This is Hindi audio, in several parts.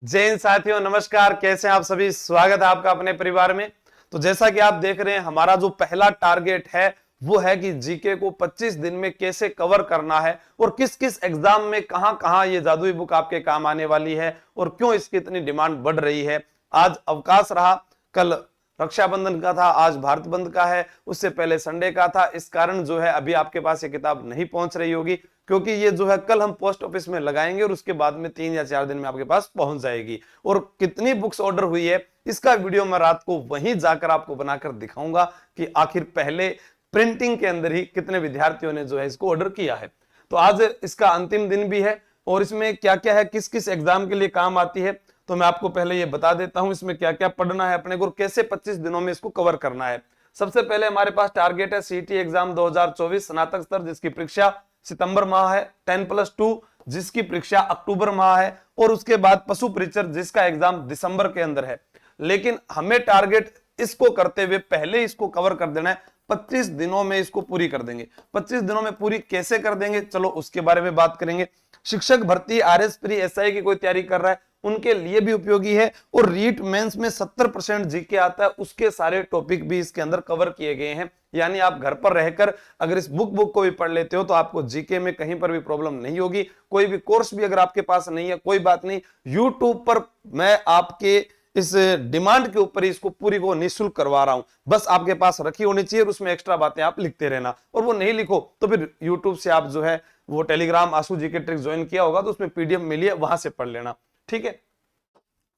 जय हिंद साथियों, नमस्कार। कैसे हैं आप सभी? स्वागत है आपका अपने परिवार में। तो जैसा कि आप देख रहे हैं, हमारा जो पहला टारगेट है वो है कि जीके को 25 दिन में कैसे कवर करना है और किस किस एग्जाम में कहां कहां ये जादुई बुक आपके काम आने वाली है और क्यों इसकी इतनी डिमांड बढ़ रही है। आज अवकाश रहा, कल रक्षाबंधन का था, आज भारत बंद का है, उससे पहले संडे का था। इस कारण जो है अभी आपके पास ये किताब नहीं पहुंच रही होगी, क्योंकि ये जो है कल हम पोस्ट ऑफिस में लगाएंगे और उसके बाद में 3 या 4 दिन में आपके पास पहुंच जाएगी। और कितनी बुक्स ऑर्डर हुई है इसका वीडियो मैं रात को वहीं जाकर आपको बनाकर दिखाऊंगा कि आखिर पहले प्रिंटिंग के अंदर ही कितने विद्यार्थियों ने जो है इसको ऑर्डर किया है। तो आज इसका अंतिम दिन भी है और इसमें क्या क्या है, किस किस एग्जाम के लिए काम आती है, तो मैं आपको पहले ये बता देता हूं इसमें क्या क्या पढ़ना है अपने को, कैसे 25 दिनों में इसको कवर करना है। सबसे पहले हमारे पास टारगेट है सीटी एग्जाम 2024 स्नातक स्तर, जिसकी परीक्षा सितंबर माह है, 10+2 जिसकी परीक्षा अक्टूबर माह है, और उसके बाद पशु परीक्षक जिसका एग्जाम दिसंबर के अंदर है। लेकिन हमें टारगेट इसको करते हुए पहले इसको कवर कर देना है। 25 दिनों में इसको पूरी कर देंगे। 25 दिनों में पूरी कैसे कर देंगे, चलो उसके बारे में बात करेंगे। शिक्षक भर्ती, आरएस प्री, एसआई की कोई तैयारी कर रहा है उनके लिए भी उपयोगी है। और रीट मेंस में 70% जीके आता है, उसके सारे टॉपिक भी इसके अंदर कवर किए गए हैं। यानी आप घर पर रहकर अगर इस बुक को भी पढ़ लेते हो तो आपको जीके में कहीं पर भी प्रॉब्लम नहीं होगी। कोई भी कोर्स भी अगर आपके पास नहीं है, कोई बात नहीं, यूट्यूब पर मैं आपके इस डिमांड के ऊपर इसको पूरी को निःशुल्क करवा रहा हूं। बस आपके पास रखी होनी चाहिए और उसमें एक्स्ट्रा बातें आप लिखते रहना। और वो नहीं लिखो तो फिर यूट्यूब से आप जो है वो टेलीग्राम आंसू जी के ट्रिक ज्वाइन किया होगा तो उसमें पीडीएफ मिली है, वहां से पढ़ लेना। ठीक है,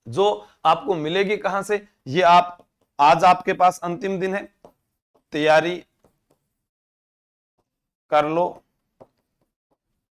जो आपको मिलेगी कहां से, ये आप आज आपके पास अंतिम दिन है, तैयारी कर लो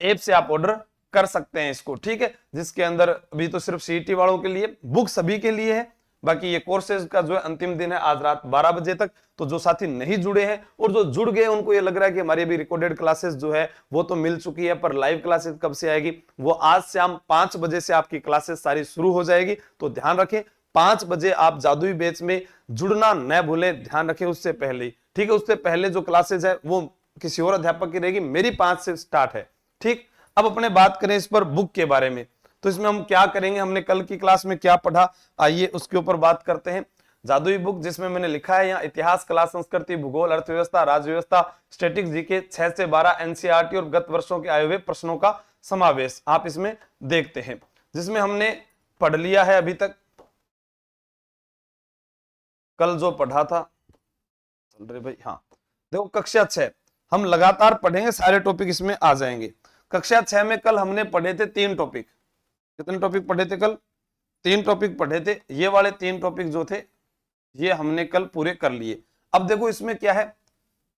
ऐप से आप ऑर्डर कर सकते हैं इसको। ठीक है, जिसके अंदर अभी तो सिर्फ सीईटी वालों के लिए, बुक सभी के लिए है। बाकी ये कोर्सेज का जो है अंतिम दिन है आज रात 12 बजे तक। तो जो साथी नहीं जुड़े हैं और जो जुड़ गए उनको ये लग रहा है कि हमारी अभी रिकॉर्डेड क्लासेस जो है वो तो मिल चुकी है, पर लाइव क्लासेस कब से आएगी, वो आज शाम 5 बजे से आपकी क्लासेस सारी शुरू हो जाएगी। तो ध्यान रखें 5 बजे आप जादुई बैच में जुड़ना न भूलें, ध्यान रखें उससे पहले। ठीक है, उससे पहले जो क्लासेस है वो किसी और अध्यापक की रहेगी, मेरी 5 से स्टार्ट है। ठीक, अब अपने बात करें इस पर बुक के बारे में, तो इसमें हम क्या करेंगे, हमने कल की क्लास में क्या पढ़ा, आइए उसके ऊपर बात करते हैं। जादुई बुक जिसमें मैंने लिखा है यहाँ इतिहास, कला, संस्कृति, भूगोल, अर्थव्यवस्था, राज्य व्यवस्था, स्टैटिक जीके 6 से 12 एनसीईआरटी और गत वर्षों के आए हुए प्रश्नों का समावेश आप इसमें देखते हैं, जिसमें हमने पढ़ लिया है अभी तक कल जो पढ़ा था। चल रहे भाई, हाँ देखो कक्षा 6 हम लगातार पढ़ेंगे, सारे टॉपिक इसमें आ जाएंगे। कक्षा 6 में कल हमने पढ़े थे 3 टॉपिक। कितने टॉपिक पढ़े थे कल? 3 टॉपिक पढ़े थे। ये वाले 3 टॉपिक जो थे ये हमने कल पूरे कर लिए। अब देखो इसमें क्या है,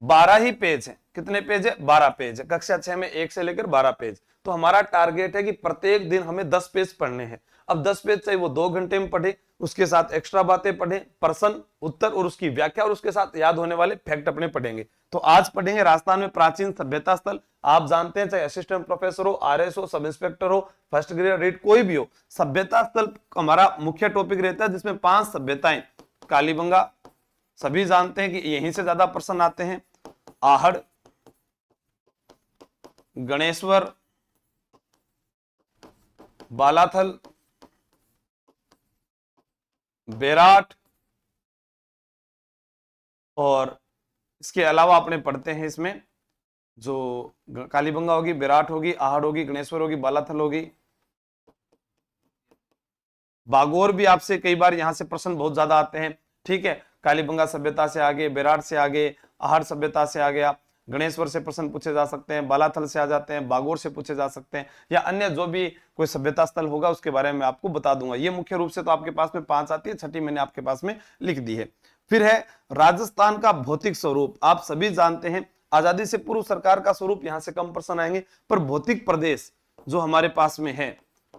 12 ही पेज है। कितने पेज है? 12 पेज है। कक्षा 6 में 1 से लेकर 12 पेज। तो हमारा टारगेट है कि प्रत्येक दिन हमें 10 पेज पढ़ने हैं। अब 10 पेज चाहे वो 2 घंटे में पढ़े, उसके साथ एक्स्ट्रा बातें पढ़े, प्रश्न उत्तर और उसकी व्याख्या और उसके साथ याद होने वाले फैक्ट अपने पढ़ेंगे। तो आज पढ़ेंगे राजस्थान में प्राचीन सभ्यता स्थल। आप जानते हैं चाहे असिस्टेंट प्रोफेसर हो, आरएस हो, सब इंस्पेक्टर हो, फर्स्ट ग्रेड रेड कोई भी हो, सभ्यता स्थल हमारा मुख्य टॉपिक रहता है, जिसमें 5 सभ्यताएं। कालीबंगा सभी जानते हैं कि यहीं से ज्यादा प्रश्न आते हैं। आहड़, गणेश्वर, बालाथल, बेराट, और इसके अलावा अपने पढ़ते हैं इसमें जो कालीबंगा होगी, बेराट होगी, आहड़ होगी, गणेश्वर होगी, बालाथल होगी, बागोर भी आपसे कई बार यहां से प्रश्न बहुत ज्यादा आते हैं। ठीक है, कालीबंगा सभ्यता से आगे, बेराट से आगे, आहड़ सभ्यता से आ गया, गणेश्वर से प्रश्न पूछे जा सकते हैं, बालाथल से आ जाते हैं, बागोर से पूछे जा सकते हैं, या अन्य जो भी कोई सभ्यता स्थल होगा उसके बारे में आपको बता दूंगा। ये मुख्य रूप से तो आपके पास में 5 आती है, छठी मैंने आपके पास में लिख दी है। फिर है राजस्थान का भौतिक स्वरूप। आप सभी जानते हैं आजादी से पूर्व सरकार का स्वरूप, यहां से कम प्रश्न आएंगे, पर भौतिक प्रदेश जो हमारे पास में है,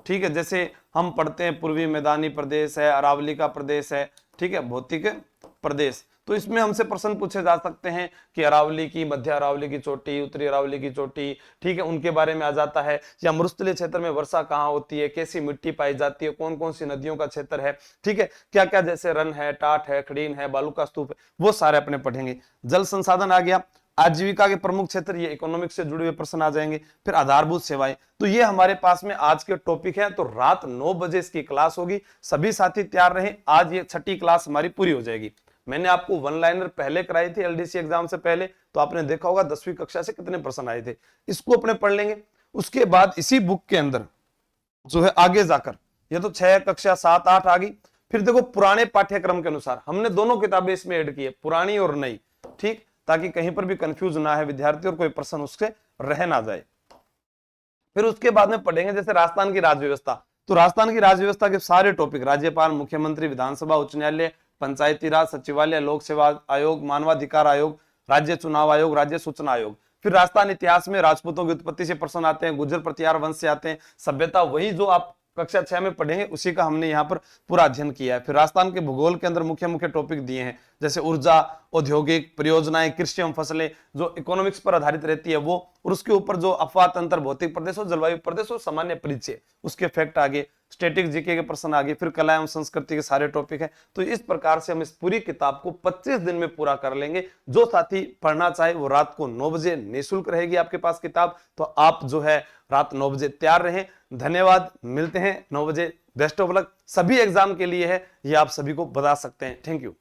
ठीक है, जैसे हम पढ़ते हैं पूर्वी मैदानी प्रदेश है, अरावली का प्रदेश है, ठीक है, भौतिक प्रदेश। तो इसमें हमसे प्रश्न पूछे जा सकते हैं कि अरावली की, मध्य अरावली की चोटी, उत्तरी अरावली की चोटी, ठीक है, उनके बारे में आ जाता है। या मरुस्थलीय क्षेत्र में वर्षा कहाँ होती है, कैसी मिट्टी पाई जाती है, कौन कौन सी नदियों का क्षेत्र है, ठीक है, क्या क्या, जैसे रन है, टाट है, खड़ीन है, बालू का स्तूप है, वो सारे अपने पढ़ेंगे। जल संसाधन आ गया, आजीविका के प्रमुख क्षेत्र, ये इकोनॉमिक्स से जुड़े हुए प्रश्न आ जाएंगे। फिर आधारभूत सेवाएं, तो ये हमारे पास में आज के टॉपिक है। तो रात 9 बजे इसकी क्लास होगी, सभी साथी तैयार रहें। आज ये 6ठी क्लास हमारी पूरी हो जाएगी। मैंने आपको वन लाइनर पहले कराई थी एलडीसी एग्जाम से पहले, तो आपने देखा होगा 10वीं कक्षा से कितने प्रश्न आए थे। इसको अपने पढ़ लेंगे। उसके बाद इसी बुक के अंदर जो है आगे जाकर, ये तो 6 कक्षा 7 8 आ गई। फिर देखो पुराने पाठ्यक्रम के अनुसार हमने दोनों किताबें इसमें ऐड की है, पुरानी और नई, ठीक, ताकि कहीं पर भी कंफ्यूज ना है विद्यार्थी और कोई प्रश्न उससे रह ना जाए। फिर उसके बाद में पढ़ेंगे जैसे राजस्थान की राज्य व्यवस्था। तो राजस्थान की राज्य व्यवस्था के सारे टॉपिक, राज्यपाल, मुख्यमंत्री, विधानसभा, उच्च न्यायालय, पंचायती राज, सचिवालय, लोक सेवा आयोग, मानवाधिकार आयोग, राज्य चुनाव आयोग, राज्य सूचना आयोग। फिर राजस्थान इतिहास में राजपूतों की उत्पत्ति से प्रश्न आते हैं, गुर्जर प्रतिहार वंश से आते हैं, सभ्यता वही जो आप कक्षा 6 में पढ़ेंगे उसी का हमने यहाँ पर पूरा अध्ययन किया है। फिर राजस्थान के भूगोल के अंदर मुख्य मुख्य टॉपिक दिए हैं, जैसे ऊर्जा, औद्योगिक परियोजनाएं, कृषि एवं फसलें, जो इकोनॉमिक्स पर आधारित रहती है वो, और उसके ऊपर जो अफवाह तंत्र, भौतिक प्रदेश और जलवायु प्रदेश और सामान्य परिचय, उसके फैक्ट आगे, स्टैटिक जीके के प्रश्न आगे, फिर कला एवं संस्कृति के सारे टॉपिक है। तो इस प्रकार से हम इस पूरी किताब को 25 दिन में पूरा कर लेंगे। जो साथी पढ़ना चाहे वो रात को 9 बजे निःशुल्क रहेगी आपके पास किताब, तो आप जो है रात 9 बजे तैयार रहें। धन्यवाद, मिलते हैं 9 बजे। बेस्ट ऑफ लक, सभी एग्जाम के लिए है ये, आप सभी को बता सकते हैं। Thank you.